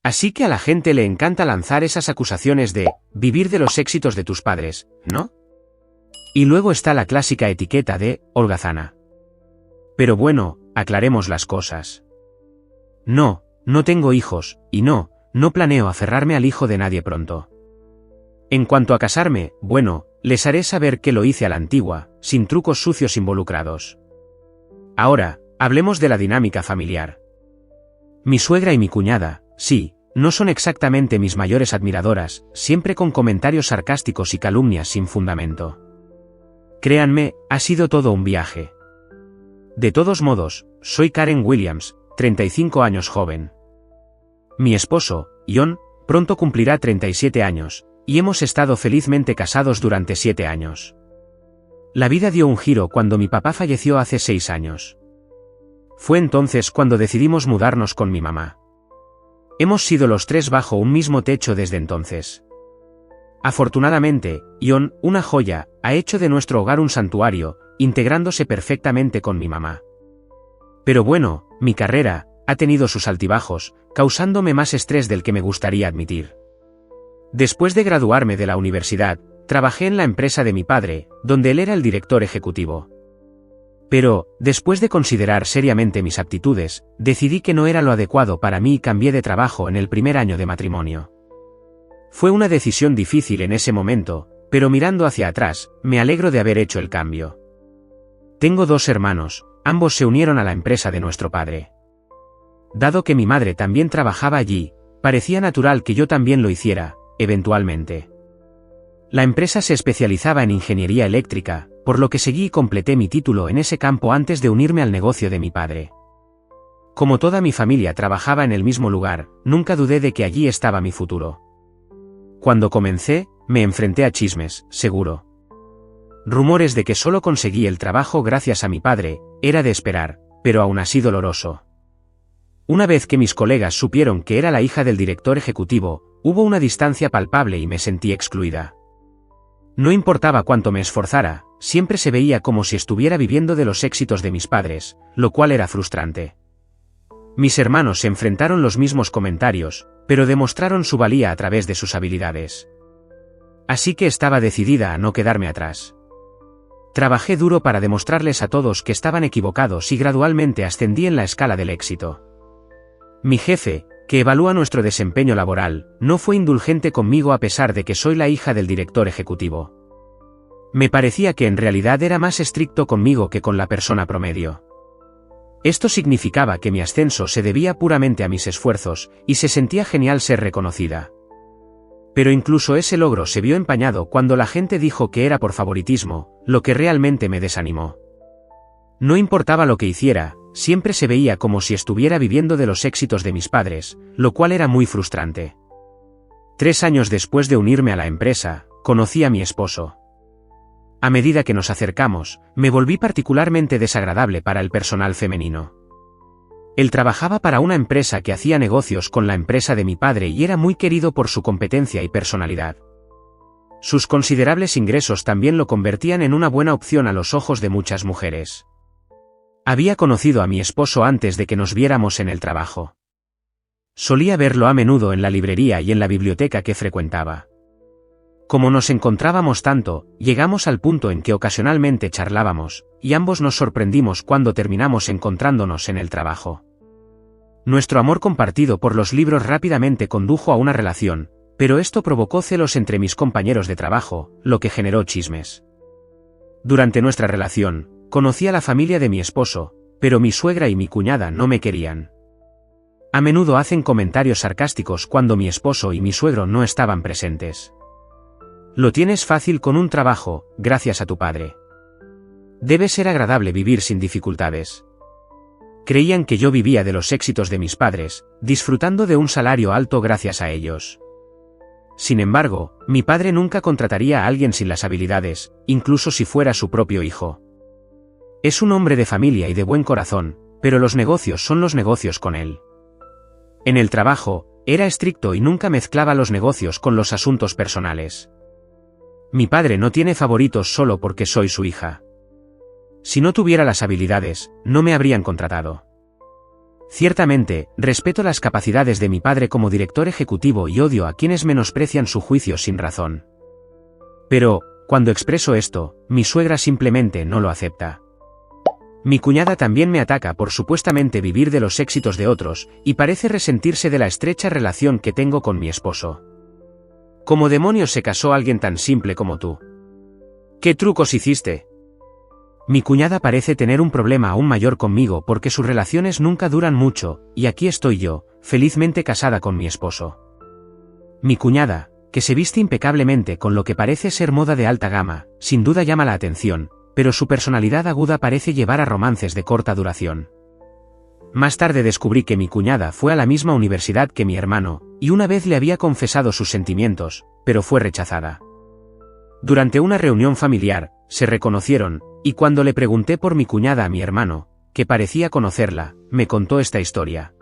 Así que a la gente le encanta lanzar esas acusaciones de vivir de los éxitos de tus padres, ¿no? Y luego está la clásica etiqueta de holgazana. Pero bueno, aclaremos las cosas. No, no tengo hijos, y no planeo aferrarme al hijo de nadie pronto. En cuanto a casarme, bueno, les haré saber que lo hice a la antigua, sin trucos sucios involucrados. Ahora, hablemos de la dinámica familiar. Mi suegra y mi cuñada, sí, no son exactamente mis mayores admiradoras, siempre con comentarios sarcásticos y calumnias sin fundamento. Créanme, ha sido todo un viaje. De todos modos, soy Karen Williams, 35 años joven. Mi esposo, John, pronto cumplirá 37 años, y hemos estado felizmente casados durante 7 años. La vida dio un giro cuando mi papá falleció hace 6 años. Fue entonces cuando decidimos mudarnos con mi mamá. Hemos sido los tres bajo un mismo techo desde entonces. Afortunadamente, John, una joya, ha hecho de nuestro hogar un santuario, integrándose perfectamente con mi mamá. Pero bueno, mi carrera ha tenido sus altibajos, causándome más estrés del que me gustaría admitir. Después de graduarme de la universidad, trabajé en la empresa de mi padre, donde él era el director ejecutivo. Pero, después de considerar seriamente mis aptitudes, decidí que no era lo adecuado para mí y cambié de trabajo en el primer año de matrimonio. Fue una decisión difícil en ese momento, pero mirando hacia atrás, me alegro de haber hecho el cambio. Tengo 2 hermanos, ambos se unieron a la empresa de nuestro padre. Dado que mi madre también trabajaba allí, parecía natural que yo también lo hiciera, eventualmente. La empresa se especializaba en ingeniería eléctrica, por lo que seguí y completé mi título en ese campo antes de unirme al negocio de mi padre. Como toda mi familia trabajaba en el mismo lugar, nunca dudé de que allí estaba mi futuro. Cuando comencé, me enfrenté a chismes, seguro. Rumores de que solo conseguí el trabajo gracias a mi padre, era de esperar, pero aún así doloroso. Una vez que mis colegas supieron que era la hija del director ejecutivo, hubo una distancia palpable y me sentí excluida. No importaba cuánto me esforzara, siempre se veía como si estuviera viviendo de los éxitos de mis padres, lo cual era frustrante. Mis hermanos se enfrentaron los mismos comentarios, pero demostraron su valía a través de sus habilidades. Así que estaba decidida a no quedarme atrás. Trabajé duro para demostrarles a todos que estaban equivocados y gradualmente ascendí en la escala del éxito. Mi jefe, que evalúa nuestro desempeño laboral, no fue indulgente conmigo a pesar de que soy la hija del director ejecutivo. Me parecía que en realidad era más estricto conmigo que con la persona promedio. Esto significaba que mi ascenso se debía puramente a mis esfuerzos, y se sentía genial ser reconocida. Pero incluso ese logro se vio empañado cuando la gente dijo que era por favoritismo, lo que realmente me desanimó. No importaba lo que hiciera, siempre se veía como si estuviera viviendo de los éxitos de mis padres, lo cual era muy frustrante. 3 años después de unirme a la empresa, conocí a mi esposo. A medida que nos acercamos, me volví particularmente desagradable para el personal femenino. Él trabajaba para una empresa que hacía negocios con la empresa de mi padre y era muy querido por su competencia y personalidad. Sus considerables ingresos también lo convertían en una buena opción a los ojos de muchas mujeres. Había conocido a mi esposo antes de que nos viéramos en el trabajo. Solía verlo a menudo en la librería y en la biblioteca que frecuentaba. Como nos encontrábamos tanto, llegamos al punto en que ocasionalmente charlábamos, y ambos nos sorprendimos cuando terminamos encontrándonos en el trabajo. Nuestro amor compartido por los libros rápidamente condujo a una relación, pero esto provocó celos entre mis compañeros de trabajo, lo que generó chismes. Durante nuestra relación, conocí a la familia de mi esposo, pero mi suegra y mi cuñada no me querían. A menudo hacen comentarios sarcásticos cuando mi esposo y mi suegro no estaban presentes. Lo tienes fácil con un trabajo, gracias a tu padre. Debe ser agradable vivir sin dificultades. Creían que yo vivía de los éxitos de mis padres, disfrutando de un salario alto gracias a ellos. Sin embargo, mi padre nunca contrataría a alguien sin las habilidades, incluso si fuera su propio hijo. Es un hombre de familia y de buen corazón, pero los negocios son los negocios con él. En el trabajo, era estricto y nunca mezclaba los negocios con los asuntos personales. Mi padre no tiene favoritos solo porque soy su hija. Si no tuviera las habilidades, no me habrían contratado. Ciertamente, respeto las capacidades de mi padre como director ejecutivo y odio a quienes menosprecian su juicio sin razón. Pero, cuando expreso esto, mi suegra simplemente no lo acepta. Mi cuñada también me ataca por supuestamente vivir de los éxitos de otros, y parece resentirse de la estrecha relación que tengo con mi esposo. ¿Cómo demonios se casó alguien tan simple como tú? ¿Qué trucos hiciste? Mi cuñada parece tener un problema aún mayor conmigo porque sus relaciones nunca duran mucho, y aquí estoy yo, felizmente casada con mi esposo. Mi cuñada, que se viste impecablemente con lo que parece ser moda de alta gama, sin duda llama la atención, pero su personalidad aguda parece llevar a romances de corta duración. Más tarde descubrí que mi cuñada fue a la misma universidad que mi hermano, y una vez le había confesado sus sentimientos, pero fue rechazada. Durante una reunión familiar, se reconocieron, y cuando le pregunté por mi cuñada a mi hermano, que parecía conocerla, me contó esta historia.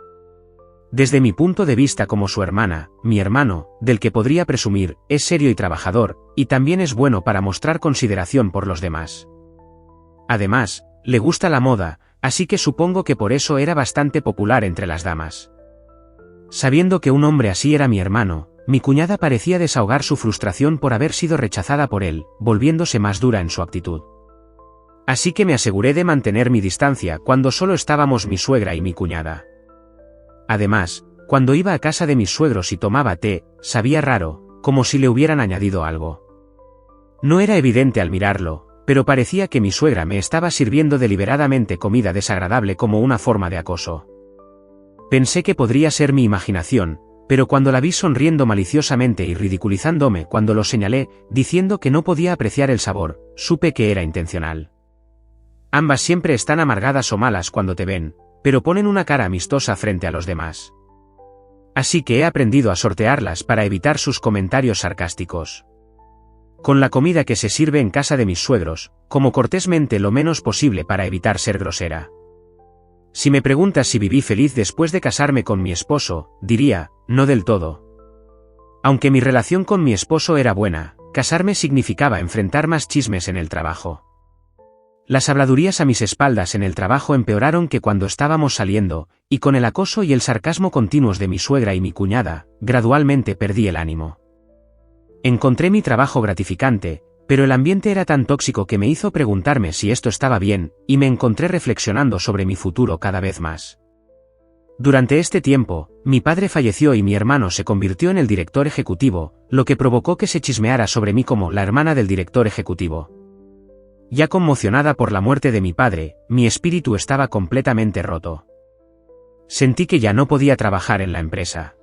Desde mi punto de vista como su hermana, mi hermano, del que podría presumir, es serio y trabajador, y también es bueno para mostrar consideración por los demás. Además, le gusta la moda, así que supongo que por eso era bastante popular entre las damas. Sabiendo que un hombre así era mi hermano, mi cuñada parecía desahogar su frustración por haber sido rechazada por él, volviéndose más dura en su actitud. Así que me aseguré de mantener mi distancia cuando solo estábamos mi suegra y mi cuñada. Además, cuando iba a casa de mis suegros y tomaba té, sabía raro, como si le hubieran añadido algo. No era evidente al mirarlo, pero parecía que mi suegra me estaba sirviendo deliberadamente comida desagradable como una forma de acoso. Pensé que podría ser mi imaginación, pero cuando la vi sonriendo maliciosamente y ridiculizándome cuando lo señalé, diciendo que no podía apreciar el sabor, supe que era intencional. Ambas siempre están amargadas o malas cuando te ven, pero ponen una cara amistosa frente a los demás. Así que he aprendido a sortearlas para evitar sus comentarios sarcásticos. Con la comida que se sirve en casa de mis suegros, como cortésmente lo menos posible para evitar ser grosera. Si me preguntas si viví feliz después de casarme con mi esposo, diría, no del todo. Aunque mi relación con mi esposo era buena, casarme significaba enfrentar más chismes en el trabajo. Las habladurías a mis espaldas en el trabajo empeoraron que cuando estábamos saliendo, y con el acoso y el sarcasmo continuos de mi suegra y mi cuñada, gradualmente perdí el ánimo. Encontré mi trabajo gratificante, pero el ambiente era tan tóxico que me hizo preguntarme si esto estaba bien, y me encontré reflexionando sobre mi futuro cada vez más. Durante este tiempo, mi padre falleció y mi hermano se convirtió en el director ejecutivo, lo que provocó que se chismeara sobre mí como la hermana del director ejecutivo. Ya conmocionada por la muerte de mi padre, mi espíritu estaba completamente roto. Sentí que ya no podía trabajar en la empresa.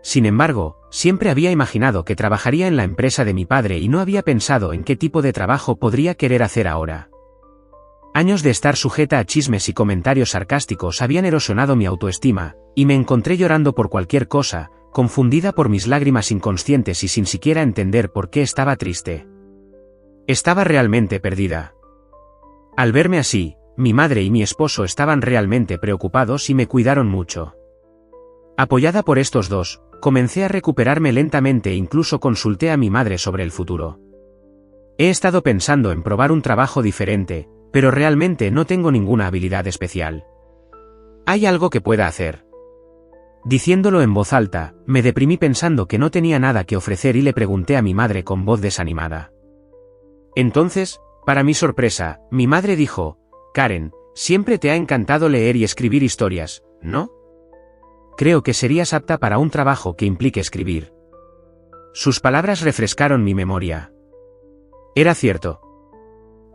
Sin embargo, siempre había imaginado que trabajaría en la empresa de mi padre y no había pensado en qué tipo de trabajo podría querer hacer ahora. Años de estar sujeta a chismes y comentarios sarcásticos habían erosionado mi autoestima, y me encontré llorando por cualquier cosa, confundida por mis lágrimas inconscientes y sin siquiera entender por qué estaba triste. Estaba realmente perdida. Al verme así, mi madre y mi esposo estaban realmente preocupados y me cuidaron mucho. Apoyada por estos dos, comencé a recuperarme lentamente e incluso consulté a mi madre sobre el futuro. He estado pensando en probar un trabajo diferente, pero realmente no tengo ninguna habilidad especial. ¿Hay algo que pueda hacer? Diciéndolo en voz alta, me deprimí pensando que no tenía nada que ofrecer y le pregunté a mi madre con voz desanimada. Entonces, para mi sorpresa, mi madre dijo, Karen, siempre te ha encantado leer y escribir historias, ¿no? Creo que serías apta para un trabajo que implique escribir. Sus palabras refrescaron mi memoria. Era cierto.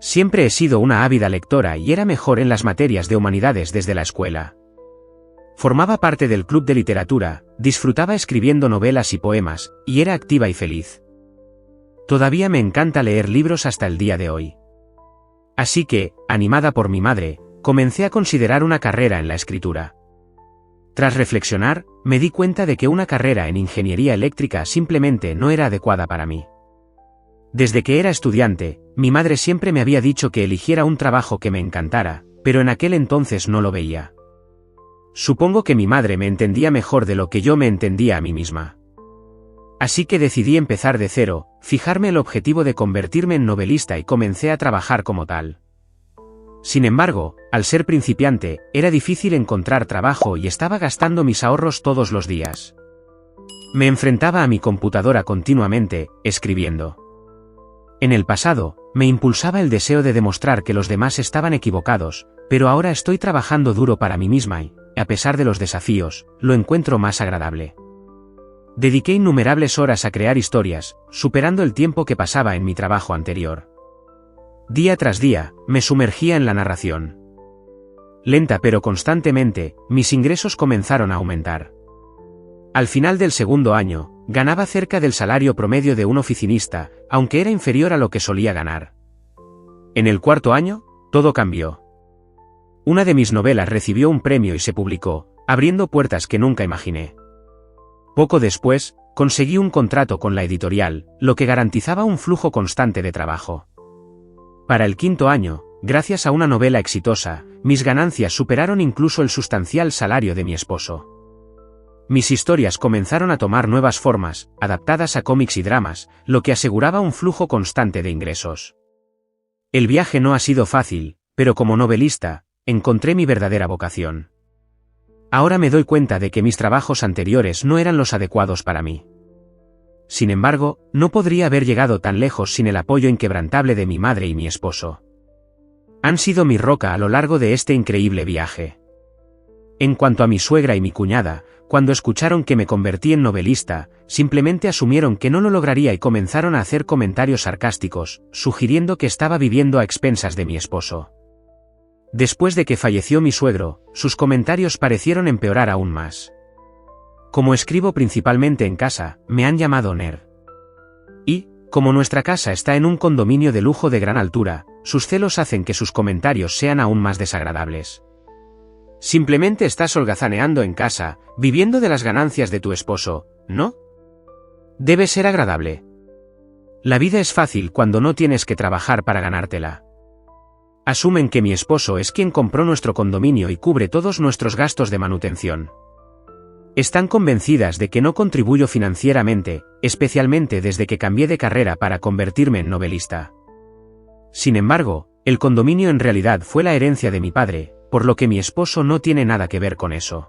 Siempre he sido una ávida lectora y era mejor en las materias de humanidades desde la escuela. Formaba parte del club de literatura, disfrutaba escribiendo novelas y poemas, y era activa y feliz. Todavía me encanta leer libros hasta el día de hoy. Así que, animada por mi madre, comencé a considerar una carrera en la escritura. Tras reflexionar, me di cuenta de que una carrera en ingeniería eléctrica simplemente no era adecuada para mí. Desde que era estudiante, mi madre siempre me había dicho que eligiera un trabajo que me encantara, pero en aquel entonces no lo veía. Supongo que mi madre me entendía mejor de lo que yo me entendía a mí misma. Así que decidí empezar de cero, fijarme el objetivo de convertirme en novelista y comencé a trabajar como tal. Sin embargo, al ser principiante, era difícil encontrar trabajo y estaba gastando mis ahorros todos los días. Me enfrentaba a mi computadora continuamente, escribiendo. En el pasado, me impulsaba el deseo de demostrar que los demás estaban equivocados, pero ahora estoy trabajando duro para mí misma y, a pesar de los desafíos, lo encuentro más agradable. Dediqué innumerables horas a crear historias, superando el tiempo que pasaba en mi trabajo anterior. Día tras día, me sumergía en la narración. Lenta pero constantemente, mis ingresos comenzaron a aumentar. Al final del segundo año, ganaba cerca del salario promedio de un oficinista, aunque era inferior a lo que solía ganar. En el cuarto año, todo cambió. Una de mis novelas recibió un premio y se publicó, abriendo puertas que nunca imaginé. Poco después, conseguí un contrato con la editorial, lo que garantizaba un flujo constante de trabajo. Para el quinto año, gracias a una novela exitosa, mis ganancias superaron incluso el sustancial salario de mi esposo. Mis historias comenzaron a tomar nuevas formas, adaptadas a cómics y dramas, lo que aseguraba un flujo constante de ingresos. El viaje no ha sido fácil, pero como novelista, encontré mi verdadera vocación. Ahora me doy cuenta de que mis trabajos anteriores no eran los adecuados para mí. Sin embargo, no podría haber llegado tan lejos sin el apoyo inquebrantable de mi madre y mi esposo. Han sido mi roca a lo largo de este increíble viaje. En cuanto a mi suegra y mi cuñada, cuando escucharon que me convertí en novelista, simplemente asumieron que no lo lograría y comenzaron a hacer comentarios sarcásticos, sugiriendo que estaba viviendo a expensas de mi esposo. Después de que falleció mi suegro, sus comentarios parecieron empeorar aún más. Como escribo principalmente en casa, me han llamado nerd. Y, como nuestra casa está en un condominio de lujo de gran altura, sus celos hacen que sus comentarios sean aún más desagradables. Simplemente estás holgazaneando en casa, viviendo de las ganancias de tu esposo, ¿no? Debe ser agradable. La vida es fácil cuando no tienes que trabajar para ganártela. Asumen que mi esposo es quien compró nuestro condominio y cubre todos nuestros gastos de manutención. Están convencidas de que no contribuyo financieramente, especialmente desde que cambié de carrera para convertirme en novelista. Sin embargo, el condominio en realidad fue la herencia de mi padre, por lo que mi esposo no tiene nada que ver con eso.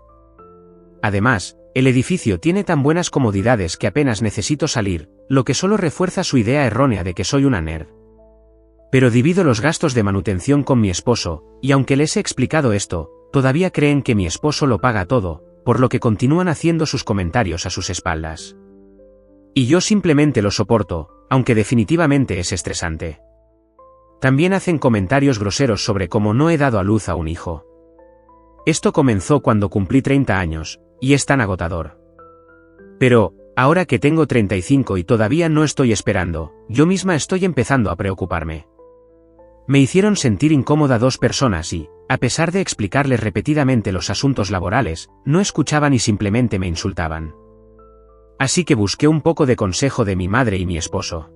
Además, el edificio tiene tan buenas comodidades que apenas necesito salir, lo que solo refuerza su idea errónea de que soy una nerd. Pero divido los gastos de manutención con mi esposo, y aunque les he explicado esto, todavía creen que mi esposo lo paga todo, por lo que continúan haciendo sus comentarios a sus espaldas. Y yo simplemente lo soporto, aunque definitivamente es estresante. También hacen comentarios groseros sobre cómo no he dado a luz a un hijo. Esto comenzó cuando cumplí 30 años, y es tan agotador. Pero, ahora que tengo 35 y todavía no estoy esperando, yo misma estoy empezando a preocuparme. Me hicieron sentir incómoda dos personas y, a pesar de explicarles repetidamente los asuntos laborales, no escuchaban y simplemente me insultaban. Así que busqué un poco de consejo de mi madre y mi esposo.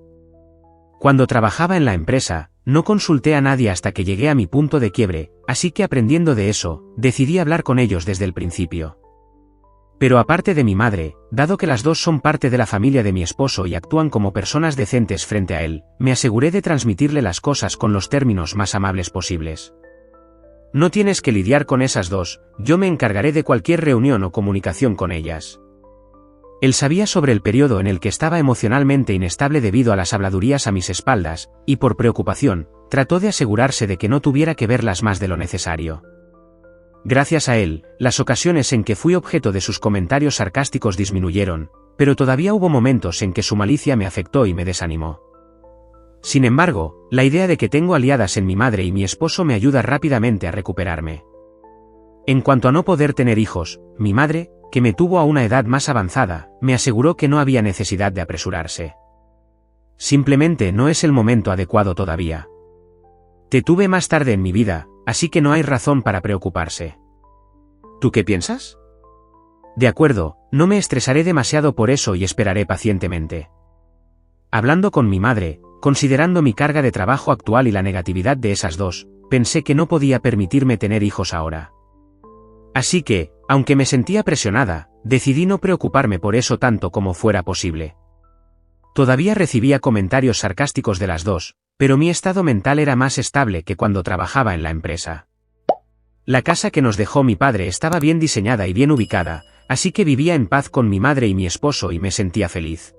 Cuando trabajaba en la empresa, no consulté a nadie hasta que llegué a mi punto de quiebre, así que aprendiendo de eso, decidí hablar con ellos desde el principio. Pero aparte de mi madre, dado que las dos son parte de la familia de mi esposo y actúan como personas decentes frente a él, me aseguré de transmitirle las cosas con los términos más amables posibles. No tienes que lidiar con esas dos, yo me encargaré de cualquier reunión o comunicación con ellas. Él sabía sobre el periodo en el que estaba emocionalmente inestable debido a las habladurías a mis espaldas, y por preocupación, trató de asegurarse de que no tuviera que verlas más de lo necesario. Gracias a él, las ocasiones en que fui objeto de sus comentarios sarcásticos disminuyeron, pero todavía hubo momentos en que su malicia me afectó y me desanimó. Sin embargo, la idea de que tengo aliadas en mi madre y mi esposo me ayuda rápidamente a recuperarme. En cuanto a no poder tener hijos, mi madre, que me tuvo a una edad más avanzada, me aseguró que no había necesidad de apresurarse. Simplemente no es el momento adecuado todavía. Te tuve más tarde en mi vida, así que no hay razón para preocuparse. ¿Tú qué piensas? De acuerdo, no me estresaré demasiado por eso y esperaré pacientemente. Hablando con mi madre, considerando mi carga de trabajo actual y la negatividad de esas dos, pensé que no podía permitirme tener hijos ahora. Así que, aunque me sentía presionada, decidí no preocuparme por eso tanto como fuera posible. Todavía recibía comentarios sarcásticos de las dos, Pero mi estado mental era más estable que cuando trabajaba en la empresa. La casa que nos dejó mi padre estaba bien diseñada y bien ubicada, así que vivía en paz con mi madre y mi esposo y me sentía feliz.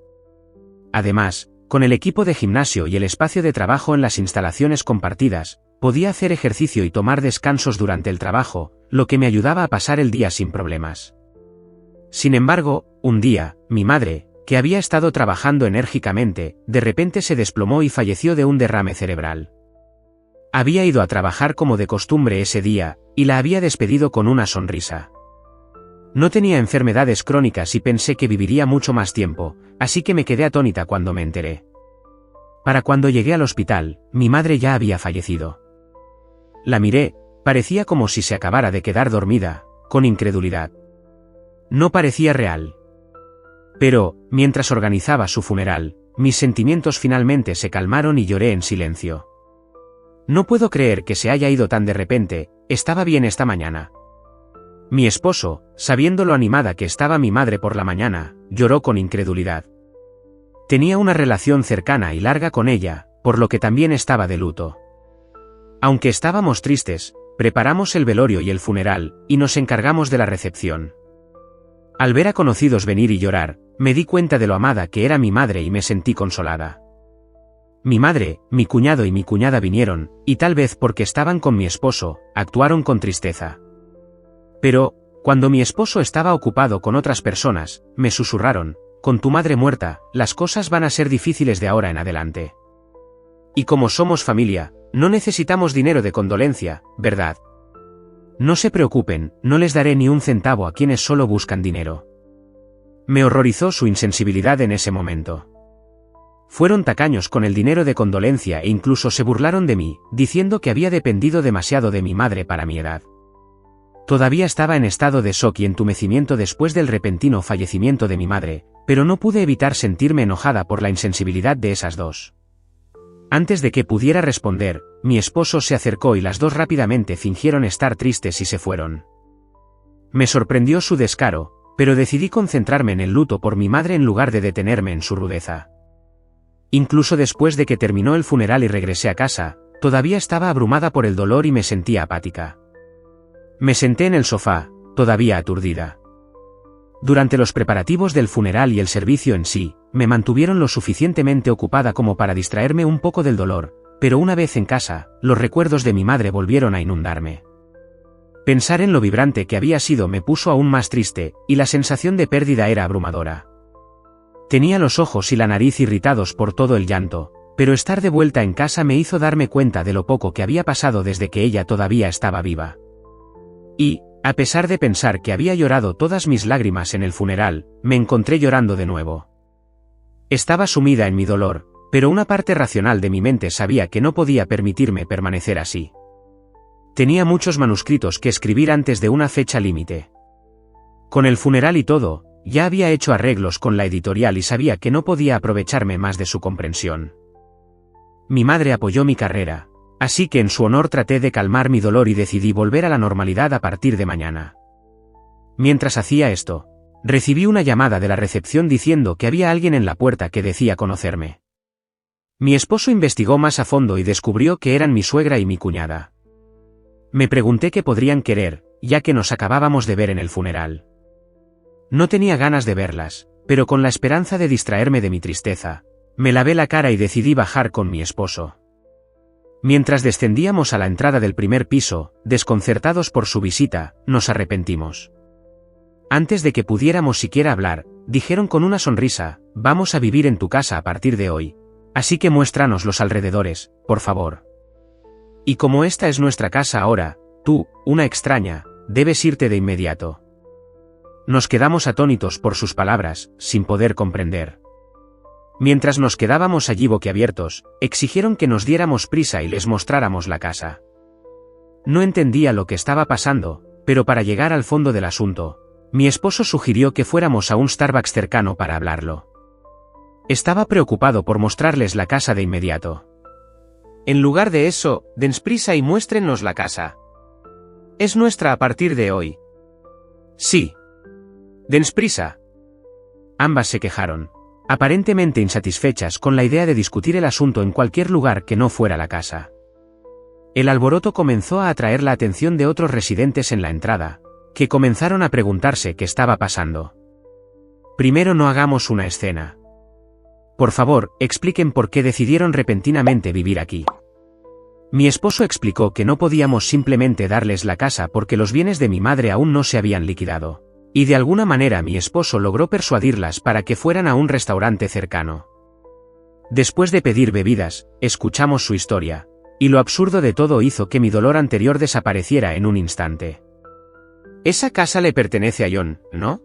Además, con el equipo de gimnasio y el espacio de trabajo en las instalaciones compartidas, podía hacer ejercicio y tomar descansos durante el trabajo, lo que me ayudaba a pasar el día sin problemas. Sin embargo, un día, mi madre, que había estado trabajando enérgicamente, de repente se desplomó y falleció de un derrame cerebral. Había ido a trabajar como de costumbre ese día, y la había despedido con una sonrisa. No tenía enfermedades crónicas y pensé que viviría mucho más tiempo, así que me quedé atónita cuando me enteré. Para cuando llegué al hospital, mi madre ya había fallecido. La miré, parecía como si se acabara de quedar dormida, con incredulidad. No parecía real. Pero, mientras organizaba su funeral, mis sentimientos finalmente se calmaron y lloré en silencio. No puedo creer que se haya ido tan de repente, estaba bien esta mañana. Mi esposo, sabiendo lo animada que estaba mi madre por la mañana, lloró con incredulidad. Tenía una relación cercana y larga con ella, por lo que también estaba de luto. Aunque estábamos tristes, preparamos el velorio y el funeral, y nos encargamos de la recepción. Al ver a conocidos venir y llorar, me di cuenta de lo amada que era mi madre y me sentí consolada. Mi madre, mi cuñado y mi cuñada vinieron, y tal vez porque estaban con mi esposo, actuaron con tristeza. Pero, cuando mi esposo estaba ocupado con otras personas, me susurraron: con tu madre muerta, las cosas van a ser difíciles de ahora en adelante. Y como somos familia, no necesitamos dinero de condolencia, ¿verdad? No se preocupen, no les daré ni un centavo a quienes solo buscan dinero. Me horrorizó su insensibilidad en ese momento. Fueron tacaños con el dinero de condolencia e incluso se burlaron de mí, diciendo que había dependido demasiado de mi madre para mi edad. Todavía estaba en estado de shock y entumecimiento después del repentino fallecimiento de mi madre, pero no pude evitar sentirme enojada por la insensibilidad de esas dos. Antes de que pudiera responder, mi esposo se acercó y las dos rápidamente fingieron estar tristes y se fueron. Me sorprendió su descaro, pero decidí concentrarme en el luto por mi madre en lugar de detenerme en su rudeza. Incluso después de que terminó el funeral y regresé a casa, todavía estaba abrumada por el dolor y me sentía apática. Me senté en el sofá, todavía aturdida. Durante los preparativos del funeral y el servicio en sí, me mantuvieron lo suficientemente ocupada como para distraerme un poco del dolor, pero una vez en casa, los recuerdos de mi madre volvieron a inundarme. Pensar en lo vibrante que había sido me puso aún más triste, y la sensación de pérdida era abrumadora. Tenía los ojos y la nariz irritados por todo el llanto, pero estar de vuelta en casa me hizo darme cuenta de lo poco que había pasado desde que ella todavía estaba viva. Y, a pesar de pensar que había llorado todas mis lágrimas en el funeral, me encontré llorando de nuevo. Estaba sumida en mi dolor, pero una parte racional de mi mente sabía que no podía permitirme permanecer así. Tenía muchos manuscritos que escribir antes de una fecha límite. Con el funeral y todo, ya había hecho arreglos con la editorial y sabía que no podía aprovecharme más de su comprensión. Mi madre apoyó mi carrera, así que en su honor traté de calmar mi dolor y decidí volver a la normalidad a partir de mañana. Mientras hacía esto, recibí una llamada de la recepción diciendo que había alguien en la puerta que decía conocerme. Mi esposo investigó más a fondo y descubrió que eran mi suegra y mi cuñada. Me pregunté qué podrían querer, ya que nos acabábamos de ver en el funeral. No tenía ganas de verlas, pero con la esperanza de distraerme de mi tristeza, me lavé la cara y decidí bajar con mi esposo. Mientras descendíamos a la entrada del primer piso, desconcertados por su visita, nos arrepentimos. Antes de que pudiéramos siquiera hablar, dijeron con una sonrisa: vamos a vivir en tu casa a partir de hoy, así que muéstranos los alrededores, por favor. Y como esta es nuestra casa ahora, tú, una extraña, debes irte de inmediato. Nos quedamos atónitos por sus palabras, sin poder comprender. Mientras nos quedábamos allí boquiabiertos, exigieron que nos diéramos prisa y les mostráramos la casa. No entendía lo que estaba pasando, pero para llegar al fondo del asunto, mi esposo sugirió que fuéramos a un Starbucks cercano para hablarlo. Estaba preocupado por mostrarles la casa de inmediato. En lugar de eso, dense prisa y muéstrennos la casa. Es nuestra a partir de hoy. Sí. Dense prisa. Ambas se quejaron. aparentemente insatisfechas con la idea de discutir el asunto en cualquier lugar que no fuera la casa. El alboroto comenzó a atraer la atención de otros residentes en la entrada, que comenzaron a preguntarse qué estaba pasando. Primero, no hagamos una escena. Por favor, expliquen por qué decidieron repentinamente vivir aquí. Mi esposo explicó que no podíamos simplemente darles la casa porque los bienes de mi madre aún no se habían liquidado. Y de alguna manera mi esposo logró persuadirlas para que fueran a un restaurante cercano. Después de pedir bebidas, escuchamos su historia, y lo absurdo de todo hizo que mi dolor anterior desapareciera en un instante. Esa casa le pertenece a John, ¿no?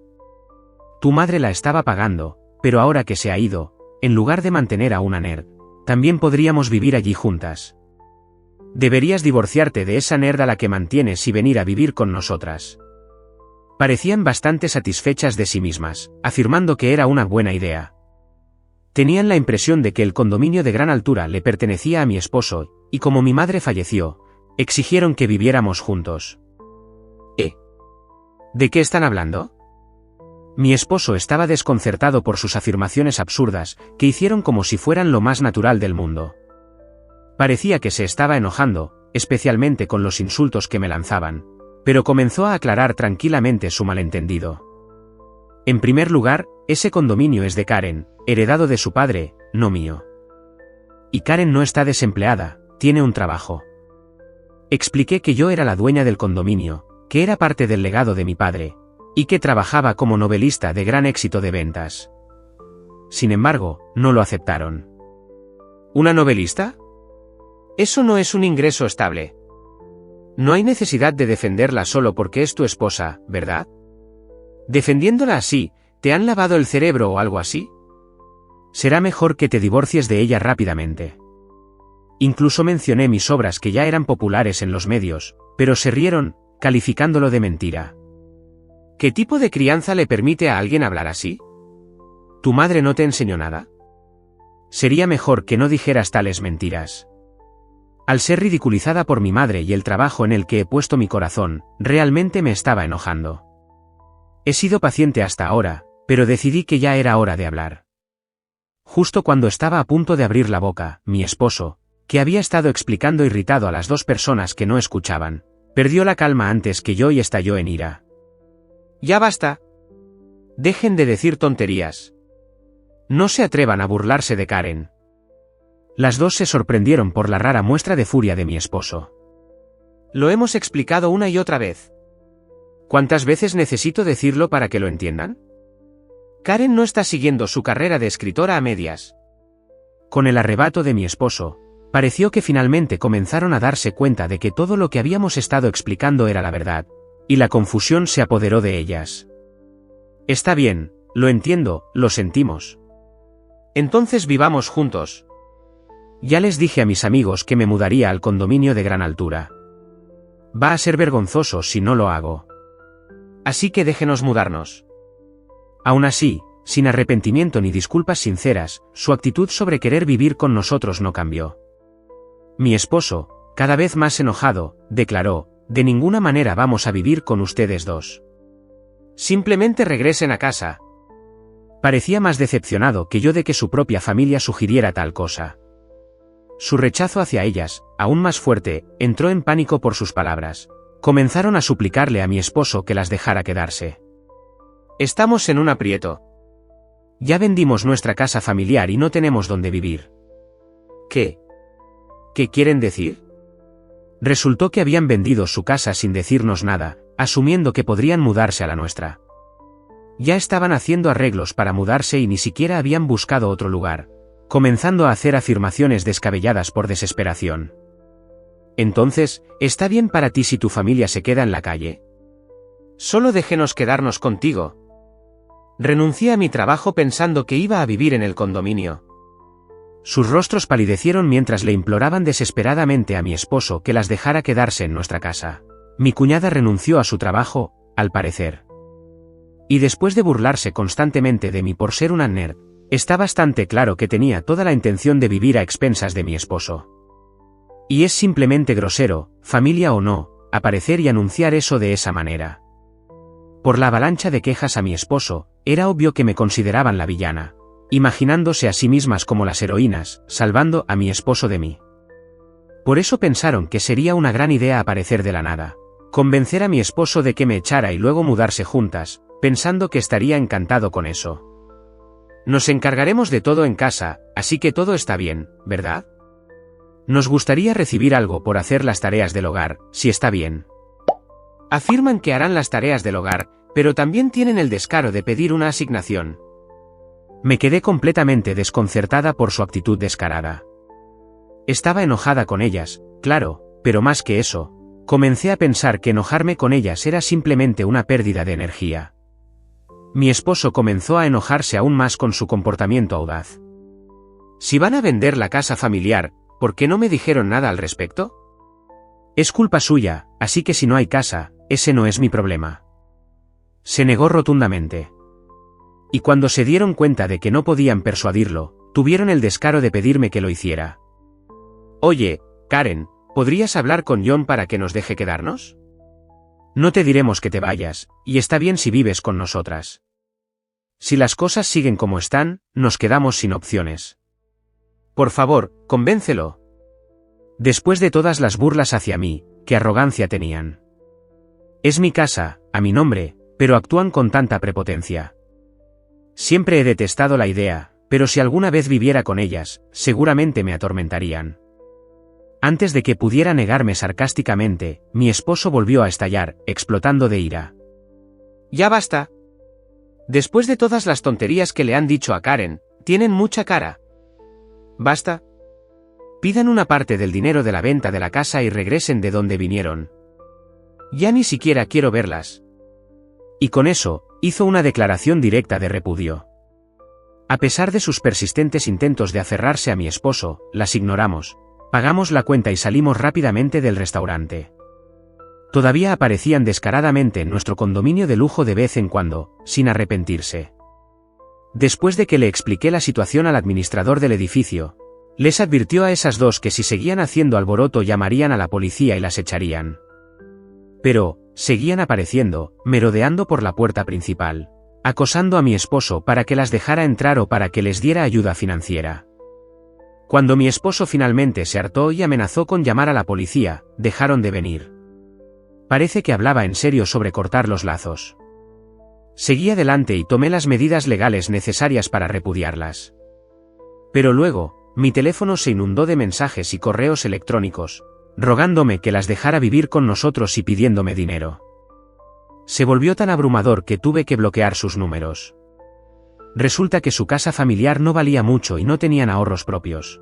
Tu madre la estaba pagando, pero ahora que se ha ido, en lugar de mantener a una nerd, también podríamos vivir allí juntas. Deberías divorciarte de esa nerd a la que mantienes y venir a vivir con nosotras. Parecían bastante satisfechas de sí mismas, afirmando que era una buena idea. Tenían la impresión de que el condominio de gran altura le pertenecía a mi esposo, y como mi madre falleció, exigieron que viviéramos juntos. ¿De qué están hablando? Mi esposo estaba desconcertado por sus afirmaciones absurdas, que hicieron como si fueran lo más natural del mundo. Parecía que se estaba enojando, especialmente con los insultos que me lanzaban, pero comenzó a aclarar tranquilamente su malentendido. En primer lugar, ese condominio es de Karen, heredado de su padre, no mío. Y Karen no está desempleada, tiene un trabajo. Expliqué que yo era la dueña del condominio, que era parte del legado de mi padre, y que trabajaba como novelista de gran éxito de ventas. Sin embargo, no lo aceptaron. ¿Una novelista? Eso no es un ingreso estable. No hay necesidad de defenderla solo porque es tu esposa, ¿verdad? Defendiéndola así, ¿te han lavado el cerebro o algo así? Será mejor que te divorcies de ella rápidamente. Incluso mencioné mis obras que ya eran populares en los medios, pero se rieron, calificándolo de mentira. ¿Qué tipo de crianza le permite a alguien hablar así? ¿Tu madre no te enseñó nada? Sería mejor que no dijeras tales mentiras. Al ser ridiculizada por mi madre y el trabajo en el que he puesto mi corazón, realmente me estaba enojando. He sido paciente hasta ahora, pero decidí que ya era hora de hablar. Justo cuando estaba a punto de abrir la boca, mi esposo, que había estado explicando irritado a las dos personas que no escuchaban, perdió la calma antes que yo y estalló en ira. ¡Ya basta! Dejen de decir tonterías. No se atrevan a burlarse de Karen. Las dos se sorprendieron por la rara muestra de furia de mi esposo. Lo hemos explicado una y otra vez. ¿Cuántas veces necesito decirlo para que lo entiendan? Karen no está siguiendo su carrera de escritora a medias. Con el arrebato de mi esposo, pareció que finalmente comenzaron a darse cuenta de que todo lo que habíamos estado explicando era la verdad, y la confusión se apoderó de ellas. Está bien, lo entiendo, lo sentimos. Entonces vivamos juntos. Ya les dije a mis amigos que me mudaría al condominio de gran altura. Va a ser vergonzoso si no lo hago. Así que déjenos mudarnos. Aún así, sin arrepentimiento ni disculpas sinceras, su actitud sobre querer vivir con nosotros no cambió. Mi esposo, cada vez más enojado, declaró: de ninguna manera vamos a vivir con ustedes dos. Simplemente regresen a casa. Parecía más decepcionado que yo de que su propia familia sugiriera tal cosa. Su rechazo hacia ellas, aún más fuerte, entró en pánico por sus palabras. Comenzaron a suplicarle a mi esposo que las dejara quedarse. Estamos en un aprieto. Ya vendimos nuestra casa familiar y no tenemos dónde vivir. ¿Qué? ¿Qué quieren decir? Resultó que habían vendido su casa sin decirnos nada, asumiendo que podrían mudarse a la nuestra. Ya estaban haciendo arreglos para mudarse y ni siquiera habían buscado otro lugar, comenzando a hacer afirmaciones descabelladas por desesperación. Entonces, ¿está bien para ti si tu familia se queda en la calle? Solo déjenos quedarnos contigo. Renuncié a mi trabajo pensando que iba a vivir en el condominio. Sus rostros palidecieron mientras le imploraban desesperadamente a mi esposo que las dejara quedarse en nuestra casa. Mi cuñada renunció a su trabajo, al parecer. Y después de burlarse constantemente de mí por ser una nerd, está bastante claro que tenía toda la intención de vivir a expensas de mi esposo. Y es simplemente grosero, familia o no, aparecer y anunciar eso de esa manera. Por la avalancha de quejas a mi esposo, era obvio que me consideraban la villana, imaginándose a sí mismas como las heroínas, salvando a mi esposo de mí. Por eso pensaron que sería una gran idea aparecer de la nada, convencer a mi esposo de que me echara y luego mudarse juntas, pensando que estaría encantado con eso. Nos encargaremos de todo en casa, así que todo está bien, ¿verdad? Nos gustaría recibir algo por hacer las tareas del hogar, si está bien. Afirman que harán las tareas del hogar, pero también tienen el descaro de pedir una asignación. Me quedé completamente desconcertada por su actitud descarada. Estaba enojada con ellas, claro, pero más que eso, comencé a pensar que enojarme con ellas era simplemente una pérdida de energía. Mi esposo comenzó a enojarse aún más con su comportamiento audaz. Si van a vender la casa familiar, ¿por qué no me dijeron nada al respecto? Es culpa suya, así que si no hay casa, ese no es mi problema. Se negó rotundamente. Y cuando se dieron cuenta de que no podían persuadirlo, tuvieron el descaro de pedirme que lo hiciera. Oye, Karen, ¿podrías hablar con John para que nos deje quedarnos? No te diremos que te vayas, y está bien si vives con nosotras. Si las cosas siguen como están, nos quedamos sin opciones. Por favor, convéncelo. Después de todas las burlas hacia mí, qué arrogancia tenían. Es mi casa, a mi nombre, pero actúan con tanta prepotencia. Siempre he detestado la idea, pero si alguna vez viviera con ellas, seguramente me atormentarían. Antes de que pudiera negarme sarcásticamente, mi esposo volvió a estallar, explotando de ira. Ya basta. Después de todas las tonterías que le han dicho a Karen, tienen mucha cara. Basta. Pidan una parte del dinero de la venta de la casa y regresen de donde vinieron. Ya ni siquiera quiero verlas. Y con eso, hizo una declaración directa de repudio. A pesar de sus persistentes intentos de aferrarse a mi esposo, las ignoramos. Pagamos la cuenta y salimos rápidamente del restaurante. Todavía aparecían descaradamente en nuestro condominio de lujo de vez en cuando, sin arrepentirse. Después de que le expliqué la situación al administrador del edificio, les advirtió a esas dos que si seguían haciendo alboroto llamarían a la policía y las echarían. Pero, seguían apareciendo, merodeando por la puerta principal, acosando a mi esposo para que las dejara entrar o para que les diera ayuda financiera. Cuando mi esposo finalmente se hartó y amenazó con llamar a la policía, dejaron de venir. Parece que hablaba en serio sobre cortar los lazos. Seguí adelante y tomé las medidas legales necesarias para repudiarlas. Pero luego, mi teléfono se inundó de mensajes y correos electrónicos, rogándome que las dejara vivir con nosotros y pidiéndome dinero. Se volvió tan abrumador que tuve que bloquear sus números. Resulta que su casa familiar no valía mucho y no tenían ahorros propios.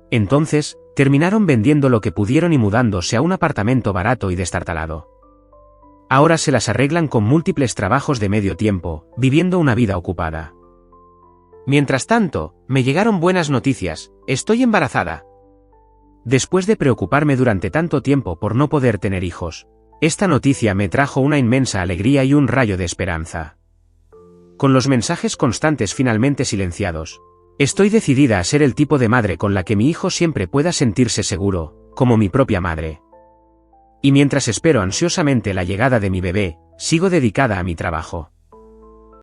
Entonces, terminaron vendiendo lo que pudieron y mudándose a un apartamento barato y destartalado. Ahora se las arreglan con múltiples trabajos de medio tiempo, viviendo una vida ocupada. Mientras tanto, me llegaron buenas noticias, estoy embarazada. Después de preocuparme durante tanto tiempo por no poder tener hijos, esta noticia me trajo una inmensa alegría y un rayo de esperanza. Con los mensajes constantes finalmente silenciados, estoy decidida a ser el tipo de madre con la que mi hijo siempre pueda sentirse seguro, como mi propia madre. Y mientras espero ansiosamente la llegada de mi bebé, sigo dedicada a mi trabajo.